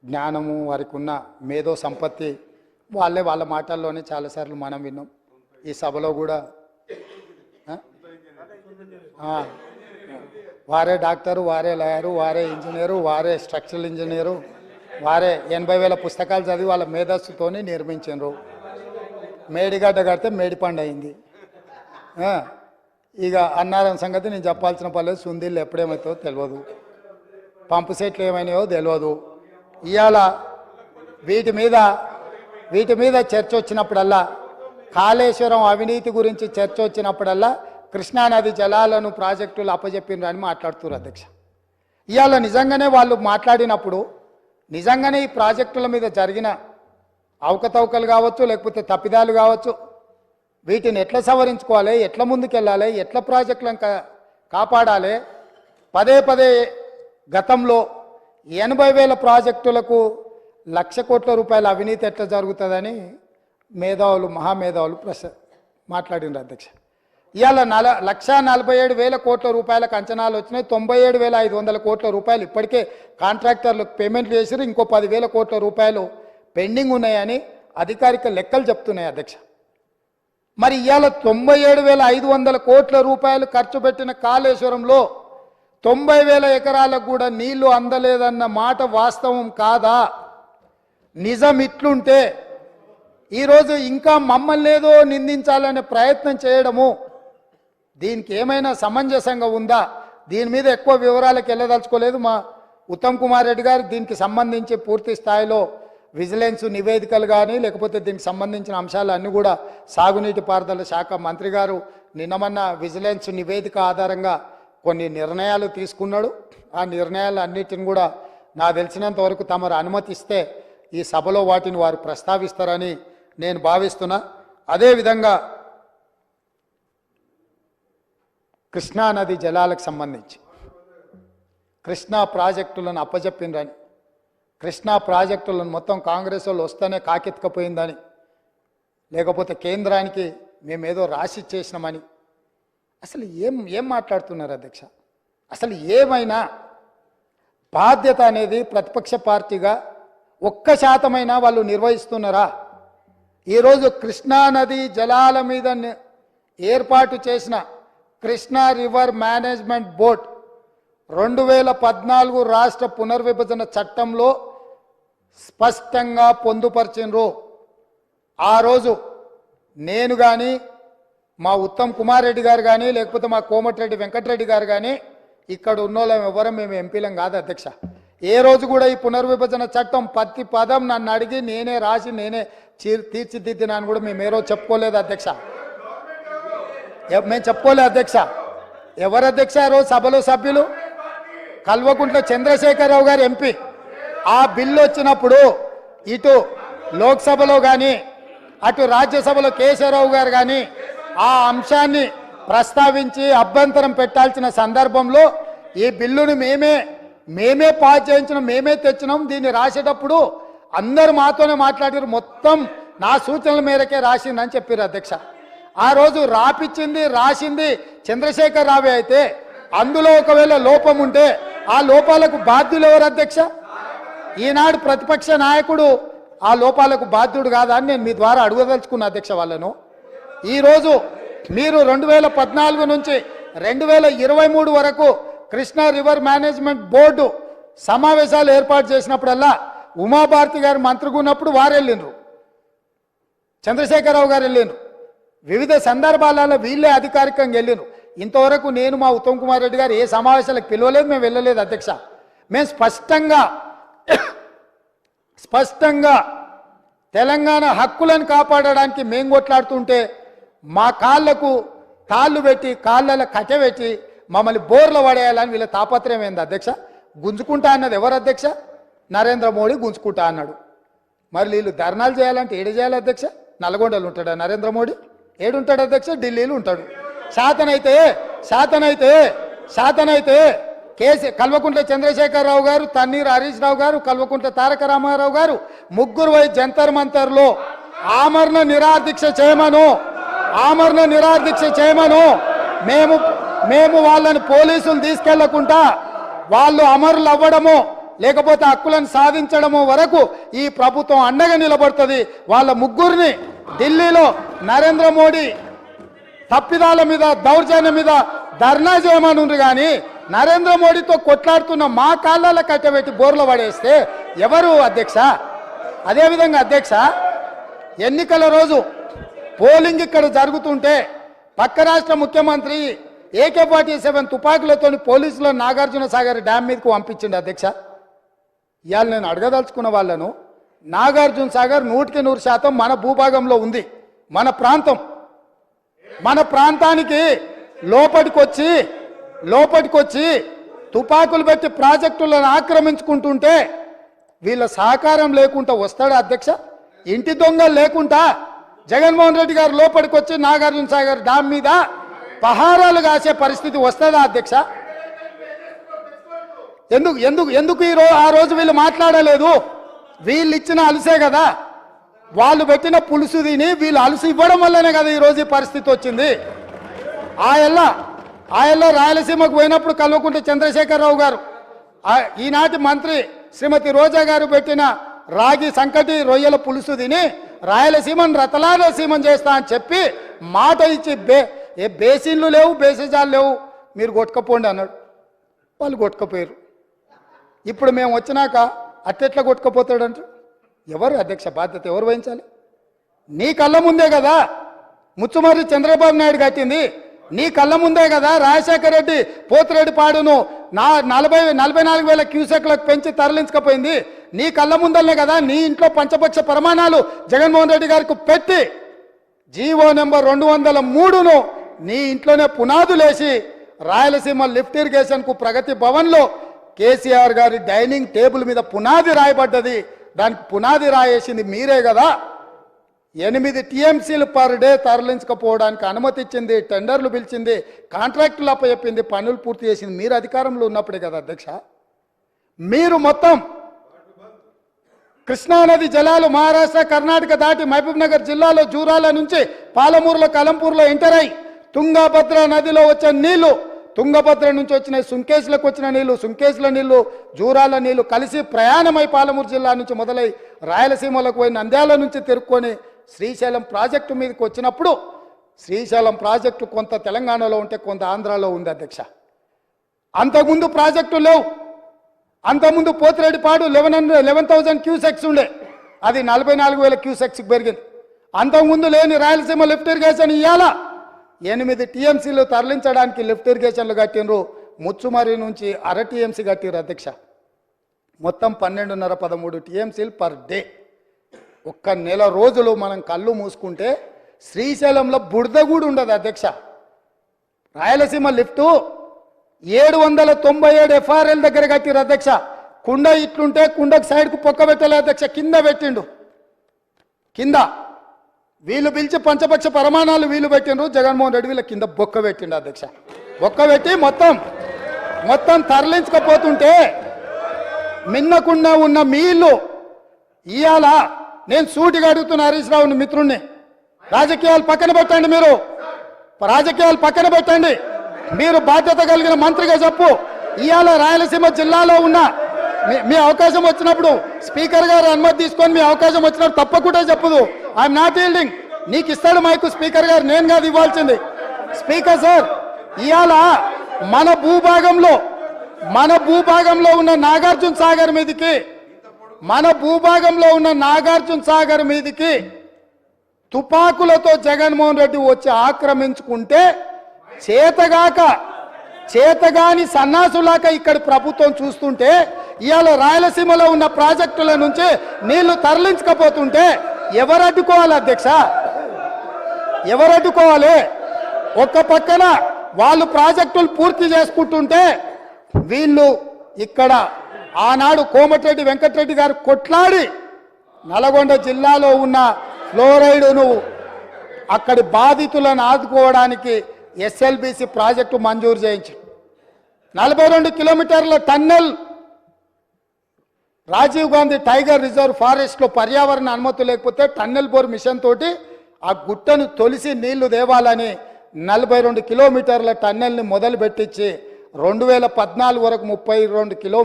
జ్ఞానము వారికి ఉన్న మేధో సంపత్తి వాళ్ళ మాటల్లోనే చాలాసార్లు మనం విన్నాం. ఈ సభలో కూడా వారే డాక్టరు, వారే లాయరు, వారే ఇంజనీరు, వారే స్ట్రక్చరల్ ఇంజనీరు, వారే 80,000 పుస్తకాలు చదివి వాళ్ళ మేధస్సుతోనే నిర్మించారు. మేడిగడ్డ కడితే మేడిపండు అయింది. ఇక అన్నారం సంగతి నేను చెప్పాల్సిన పర్లేదు. సుందీళ్ళు ఎప్పుడేమవుతుందో తెలియదు, పంపు సెట్లు ఏమైనాయో తెలియదు. ఇవాళ వీటి మీద చర్చ వచ్చినప్పుడల్లా, కాళేశ్వరం అవినీతి గురించి చర్చ వచ్చినప్పుడల్లా కృష్ణానది జలాలను ప్రాజెక్టులు అప్పచెప్పినరు అని మాట్లాడుతున్నారు అధ్యక్ష. ఇవాళ నిజంగానే వాళ్ళు మాట్లాడినప్పుడు నిజంగానే ఈ ప్రాజెక్టుల మీద జరిగిన అవకతవకలు కావచ్చు, లేకపోతే తప్పిదాలు కావచ్చు, వీటిని ఎట్లా సవరించుకోవాలి, ఎట్లా ముందుకెళ్ళాలి, ఎట్లా ప్రాజెక్టులను కాపాడాలి. పదే గతంలో 80,000 ప్రాజెక్టులకు 1,00,000 కోట్ల రూపాయల అవినీతి ఎట్లా జరుగుతుందని మహామేధావులు మాట్లాడినారు అధ్యక్ష. ఇవాళ 1,47,000 కోట్ల రూపాయలకు అంచనాలు వచ్చినాయి. 97,500 కోట్ల రూపాయలు ఇప్పటికే కాంట్రాక్టర్లకు పేమెంట్లు చేసారు. ఇంకో 10,000 కోట్ల రూపాయలు పెండింగ్ ఉన్నాయని అధికారిక లెక్కలు చెప్తున్నాయి అధ్యక్ష. మరి ఇవాళ 97,500 కోట్ల రూపాయలు ఖర్చు పెట్టిన కాళేశ్వరంలో 90,000 ఎకరాలకు కూడా నీళ్లు అందలేదన్న మాట వాస్తవం కాదా? నిజం ఇట్లుంటే ఈరోజు ఇంకా మమ్మల్ని ఏదో నిందించాలనే ప్రయత్నం చేయడము దీనికి ఏమైనా సమంజసంగా ఉందా? దీని మీద ఎక్కువ వివరాలకు వెళ్ళదలుచుకోలేదు. మా ఉత్తమ్ కుమార్ రెడ్డి గారు దీనికి సంబంధించి పూర్తి స్థాయిలో విజిలెన్స్ నివేదికలు కానీ, లేకపోతే దీనికి సంబంధించిన అంశాలు అన్నీ కూడా సాగునీటి పారుదల శాఖ మంత్రి గారు నిన్నమన్న విజిలెన్స్ నివేదిక ఆధారంగా కొన్ని నిర్ణయాలు తీసుకున్నాడు. ఆ నిర్ణయాలు అన్నిటిని కూడా నాకు తెలిసినంత వరకు తమరు అనుమతిస్తే ఈ సభలో వాటిని వారు ప్రస్తావిస్తారని నేను భావిస్తున్నా. అదేవిధంగా కృష్ణానది జలాలకు సంబంధించి కృష్ణా ప్రాజెక్టులను అప్పచెప్పిందని, కృష్ణా ప్రాజెక్టులను మొత్తం కాంగ్రెస్ వాళ్ళు వస్తేనే కాకెత్తుకపోయిందని, లేకపోతే కేంద్రానికి మేమేదో రాసి చేసినామని, అసలు ఏం మాట్లాడుతున్నారు అధ్యక్ష? అసలు ఏమైనా బాధ్యత అనేది ప్రతిపక్ష పార్టీగా 1% వాళ్ళు నిర్వహిస్తున్నారా? ఈరోజు కృష్ణానది జలాల మీద ఏర్పాటు చేసిన కృష్ణా రివర్ మేనేజ్మెంట్ బోర్డ్ 2014 రాష్ట్ర పునర్విభజన చట్టంలో స్పష్టంగా పొందుపరిచినరు. ఆ రోజు నేను కానీ, మా ఉత్తమ్ కుమార్ రెడ్డి గారు కానీ, లేకపోతే మా కోమటిరెడ్డి వెంకటరెడ్డి గారు కానీ, ఇక్కడ ఉన్నోళ్ళం ఎవరం మేము ఎంపీలం కాదు అధ్యక్ష. ఏ రోజు కూడా ఈ పునర్విభజన చట్టం ప్రతి పదం నన్ను అడిగి నేనే రాసి నేనే తీర్చిదిద్దినాను కూడా మేము ఏ రోజు చెప్పుకోలేదు అధ్యక్ష. మేము చెప్పుకోలేదు అధ్యక్ష. ఎవరు అధ్యక్ష ఆ రోజు సభలో సభ్యులు? కల్వకుంట్ల చంద్రశేఖరరావు గారు ఎంపీ. ఆ బిల్లు వచ్చినప్పుడు ఇటు లోక్సభలో కానీ అటు రాజ్యసభలో కేశవరావు గారు కానీ ఆ అంశాన్ని ప్రస్తావించి అభ్యంతరం పెట్టాల్సిన సందర్భంలో ఈ బిల్లును మేమే పాస్ చేయించినాం, మేమే తెచ్చినాం. దీన్ని రాసేటప్పుడు అందరు మాతోనే మాట్లాడారు, మొత్తం నా సూచనల మేరకే రాసిందని చెప్పారు అధ్యక్ష. ఆ రోజు రాసింది చంద్రశేఖర్ రావే అయితే అందులో ఒకవేళ లోపం ఉంటే ఆ లోపాలకు బాధ్యులు ఎవరు అధ్యక్ష? ఈనాడు ప్రతిపక్ష నాయకుడు ఆ లోపాలకు బాధ్యుడు కాదా అని నేను మీ ద్వారా అడగదలుచుకున్న అధ్యక్ష వాళ్ళను. ఈరోజు మీరు 2014 నుంచి 2023 వరకు కృష్ణా రివర్ మేనేజ్మెంట్ బోర్డు సమావేశాలు ఏర్పాటు చేసినప్పుడల్లా ఉమాభారతి గారు మంత్రిగా ఉన్నప్పుడు వారు వెళ్ళిండ్రు, చంద్రశేఖరరావు గారు వెళ్ళిండ్రు, వివిధ సందర్భాలలో వీళ్ళే అధికారికంగా వెళ్ళిండ్రు. ఇంతవరకు నేను మా ఉత్తమ్ కుమార్ రెడ్డి గారు ఏ సమావేశాలకు పిలవలేదు, మేము వెళ్ళలేదు అధ్యక్ష. మేము స్పష్టంగా తెలంగాణ హక్కులను కాపాడడానికి మేము కొట్లాడుతుంటే మా కాళ్ళు పెట్టి కాళ్ళలో కట్టెపెట్టి మమ్మల్ని బోర్లు పడేయాలని వీళ్ళ తాపత్రయం ఏంది అధ్యక్ష? గుంజుకుంటా అన్నది ఎవరు అధ్యక్ష? నరేంద్ర మోడీ గుంజుకుంటా అన్నాడు. మరి వీళ్ళు ధర్నాలు చేయాలంటే ఏడు చేయాలి అధ్యక్ష? నల్గొండలు ఉంటాడా నరేంద్ర మోడీ? ఏడుంటాడు అధ్యక్ష? ఢిల్లీలో ఉంటాడు. శాతనైతే కల్వకుంట్ల చంద్రశేఖరరావు గారు, తన్నీరు హరీష్ రావు గారు, కల్వకుంట్ల తారక రామారావు గారు ముగ్గురు పోయి జంతర్ మంతర్లో ఆమరణ నిరాదీక్ష చేయమను. మేము వాళ్ళని పోలీసులు తీసుకెళ్లకుండా వాళ్ళు అమరులు అవ్వడము, లేకపోతే హక్కులను సాధించడమో వరకు ఈ ప్రభుత్వం అండగా నిలబడుతుంది. వాళ్ళ ముగ్గురిని ఢిల్లీలో నరేంద్ర మోడీ తప్పిదాల మీద దౌర్జన్యం మీద ధర్నా చేయమనుండ్రు కానీ నరేంద్ర మోడీతో కొట్లాడుతున్న మా కాళ్ళ కట్టబెట్టి బోర్లు పడేస్తే ఎవరు అధ్యక్ష? అదేవిధంగా అధ్యక్ష, ఎన్నికల రోజు పోలింగ్ ఇక్కడ జరుగుతుంటే పక్క రాష్ట్ర ముఖ్యమంత్రి AK-47 తుపాకులతో పోలీసులు నాగార్జున సాగర్ డ్యామ్ మీదకు పంపించింది అధ్యక్ష. ఇవాళ నేను అడగదలుచుకున్న వాళ్ళను, నాగార్జున సాగర్ 100% మన భూభాగంలో ఉంది. మన ప్రాంతం, మన ప్రాంతానికి లోపటికొచ్చి తుపాకులు పెట్టి ప్రాజెక్టులను ఆక్రమించుకుంటుంటే వీళ్ళ సహకారం లేకుండా వస్తాడా అధ్యక్ష? ఇంటి దొంగలు లేకుండా జగన్మోహన్ రెడ్డి గారు లోపలికి వచ్చి నాగార్జున సాగర్ డ్యామ్ మీద పహారాలు కాసే పరిస్థితి వస్తుందా అధ్యక్ష? ఎందుకు ఆ రోజు వీళ్ళు మాట్లాడలేదు? వీళ్ళు ఇచ్చిన అలుసే కదా, వాళ్ళు పెట్టిన పులుసు తిని వీళ్ళు అలుసు ఇవ్వడం వల్లనే కదా ఈరోజు ఈ పరిస్థితి వచ్చింది. ఆయల్లో రాయలసీమకు పోయినప్పుడు కల్వకుంట్ల చంద్రశేఖరరావు గారు, ఈనాటి మంత్రి శ్రీమతి రోజా గారు పెట్టిన రాగి సంకటి రొయ్యల పులుసు తిని రాయలసీమను రతలాలసీమను చేస్తా అని చెప్పి మాట ఇచ్చి బేసిన్లు లేవు, బేసిజాలు లేవు, మీరు కొట్టుకపోండి అన్నాడు. వాళ్ళు కొట్టుకపోయారు. ఇప్పుడు మేము వచ్చినాక అట్టెట్లా కొట్టుకపోతాడంట? ఎవరు అధ్యక్ష బాధ్యత ఎవరు వహించాలి? నీ కళ్ళ ముందే కదా ముచ్చుమర్రి చంద్రబాబు నాయుడు కట్టింది, నీ కళ్ళ ముందే కదా రాజశేఖర రెడ్డి పోతిరెడ్డి పాడును 44,000 క్యూసెక్లకు పెంచి తరలించకపోయింది. నీ కళ్ళ ముందలనే కదా నీ ఇంట్లో పంచపక్ష ప్రమాణాలు జగన్మోహన్ రెడ్డి గారికి పెట్టి జీవో నెంబర్ 203ను నీ ఇంట్లోనే పునాదులేసి రాయలసీమ లిఫ్ట్ ఇరిగేషన్కు ప్రగతి భవన్లో కేసీఆర్ గారి డైనింగ్ టేబుల్ మీద పునాది రాయబడ్డది. దానికి పునాది రాయేసింది మీరే కదా. 8 TMCలు పర్ డే తరలించకపోవడానికి అనుమతి ఇచ్చింది, టెండర్లు పిలిచింది, కాంట్రాక్టులు అప్పచెప్పింది, పనులు పూర్తి చేసింది మీరు అధికారంలో ఉన్నప్పుడే కదా అధ్యక్ష. మీరు మొత్తం కృష్ణానది జలాలు మహారాష్ట్ర కర్ణాటక దాటి మహబూబ్ నగర్ జిల్లాలో జూరాల నుంచి పాలమూరులో కలంపూర్లో ఎంటర్ అయి తుంగభద్ర నదిలో వచ్చే నీళ్లు, తుంగభద్ర నుంచి వచ్చిన సుంకేశ్లకు వచ్చిన నీళ్లు, సుంకేశ్ల నీళ్లు జూరాల నీళ్లు కలిసి ప్రయాణమై పాలమూరు జిల్లా నుంచి మొదలై రాయలసీమలకు పోయి నంద్యాల నుంచి తిరుక్కొని శ్రీశైలం ప్రాజెక్టు మీదకి వచ్చినప్పుడు శ్రీశైలం ప్రాజెక్టు కొంత తెలంగాణలో ఉంటే కొంత ఆంధ్రాలో ఉంది అధ్యక్ష. అంతకుముందు ప్రాజెక్టు లేవు. అంతకుముందు పోతిరెడ్డిపాడు 11,000 క్యూసెక్స్ ఉండే, అది 44,000 క్యూసెక్స్కి పెరిగింది. అంతకుముందు లేని రాయలసీమ లిఫ్ట్ ఇరిగేషన్ ఇవ్వాలా 8 TMCలు తరలించడానికి లిఫ్ట్ ఇరిగేషన్లు కట్టినరు. ముచ్చుమర్రి నుంచి అర TMC కట్టిరు అధ్యక్ష. మొత్తం 12.5-13 TMCలు పర్ డే. ఒక్క నెల రోజులు మనం కళ్ళు మూసుకుంటే శ్రీశైలంలో బురద కూడా ఉండదు అధ్యక్ష. రాయలసీమ లిఫ్టు 797 FRL దగ్గర కట్టిరు అధ్యక్ష. కుండ ఇట్లుంటే కుండకు సైడ్కు పొక్క పెట్టలే అధ్యక్ష, కింద పెట్టిండు. కింద వీళ్ళు పిలిచి పంచపక్ష ప్రమాణాలు వీళ్ళు పెట్టిండ్రు, జగన్మోహన్ రెడ్డి వీళ్ళ కింద బొక్క పెట్టిండు అధ్యక్ష. బొక్క పెట్టి మొత్తం తరలించకపోతుంటే మిన్నకుండా ఉన్న మీళ్ళు ఇవాళ నేను సూటిగా అడుగుతున్న హరీష్ రావుని మిత్రుణ్ణి, రాజకీయాలు పక్కన పెట్టండి, రాజకీయాలు పక్కన పెట్టండి, మీరు బాధ్యత కలిగిన మంత్రిగా చెప్పు. ఇవాళ రాయలసీమ జిల్లాలో ఉన్న మీ అవకాశం వచ్చినప్పుడు స్పీకర్ గారు అనుమతి తీసుకొని మీ అవకాశం వచ్చినప్పుడు తప్పకుండా చెప్పదు. I'm not yielding. నీకు ఇస్తాడు మైకు స్పీకర్ గారు, నేను కాదు ఇవ్వాల్సింది. స్పీకర్ సార్, ఇవాళ మన భూభాగంలో ఉన్న నాగార్జున సాగర్ మీదికి తుపాకులతో జగన్మోహన్ రెడ్డి వచ్చి ఆక్రమించుకుంటే చేతగాని సన్నాసులాక ఇక్కడ ప్రభుత్వం చూస్తుంటే ఇవాళ రాయలసీమలో ఉన్న ప్రాజెక్టుల నుంచి నీళ్లు తరలించకపోతుంటే ఎవరు అడ్డుకోవాలి అధ్యక్ష? ఎవరు అడ్డుకోవాలి? ఒక్క పక్కన వాళ్ళు ప్రాజెక్టులు పూర్తి చేసుకుంటుంటే వీళ్ళు ఇక్కడ ఆనాడు కోమటిరెడ్డి వెంకటరెడ్డి గారు కొట్లాడి నల్గొండ జిల్లాలో ఉన్న ఫ్లోరైడ్ను అక్కడి బాధితులను ఆదుకోవడానికి SLBC ప్రాజెక్టు మంజూరు చేయించి 42 కిలోమీటర్ల tunnel Rajiv Gandhi tiger reserve ఫారెస్ట్లో పర్యావరణ అనుమతి లేకపోతే టన్నెల్ బోర్ మిషన్ తోటి ఆ గుట్టను తొలిసి నీళ్లు దేవాలని 42 కిలోమీటర్ల టన్నెల్ని మొదలు పెట్టించి 2014 వరకు 32 కిలోమీటర్లు